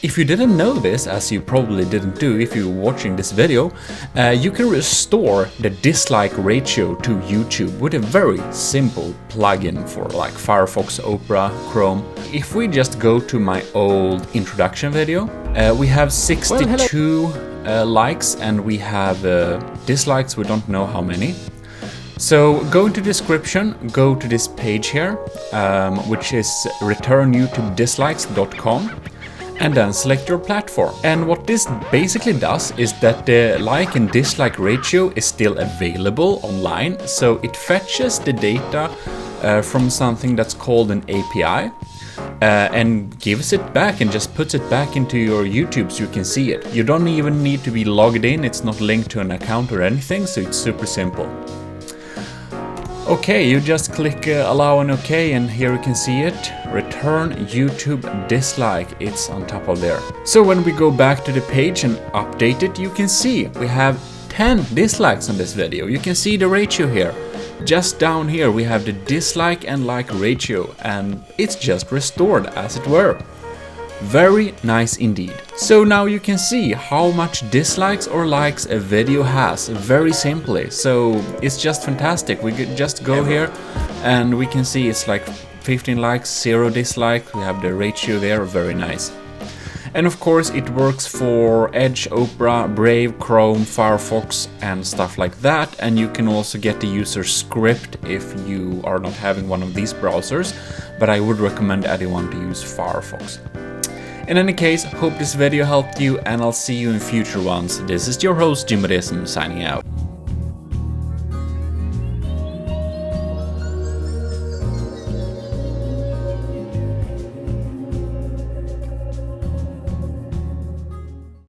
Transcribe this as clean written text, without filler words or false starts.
If you didn't know this, as you probably didn't do if you were watching this video, you can restore the dislike ratio to YouTube with a very simple plugin for like Firefox, Opera, Chrome. If we just go to my old introduction video, we have 62 likes and we have dislikes, we don't know how many. So go into description, go to this page here, which is returnyoutubedislikes.com. and then select your platform. And what this basically does is that the like and dislike ratio is still available online, so it fetches the data from something that's called an API and gives it back and just puts it back into your YouTube so you can see it. You don't even need to be logged in, it's not linked to an account or anything, so it's super simple. Okay, you just click allow and OK, and here you can see it. Return YouTube dislike, it's on top of there. So when we go back to the page and update it, you can see we have 10 dislikes on this video. You can see the ratio here. Just down here we have the dislike and like ratio, and it's just restored as it were. Very nice indeed. So now you can see how much dislikes or likes a video has very simply. So it's just fantastic. We could just go here and we can see it's like 15 likes, 0 dislikes. We have the ratio there, very nice. And of course it works for Edge, Opera, Brave, Chrome, Firefox and stuff like that. And you can also get the user script if you are not having one of these browsers, but I would recommend anyone to use Firefox. In any case, hope this video helped you and I'll see you in future ones. This is your host Jim signing out.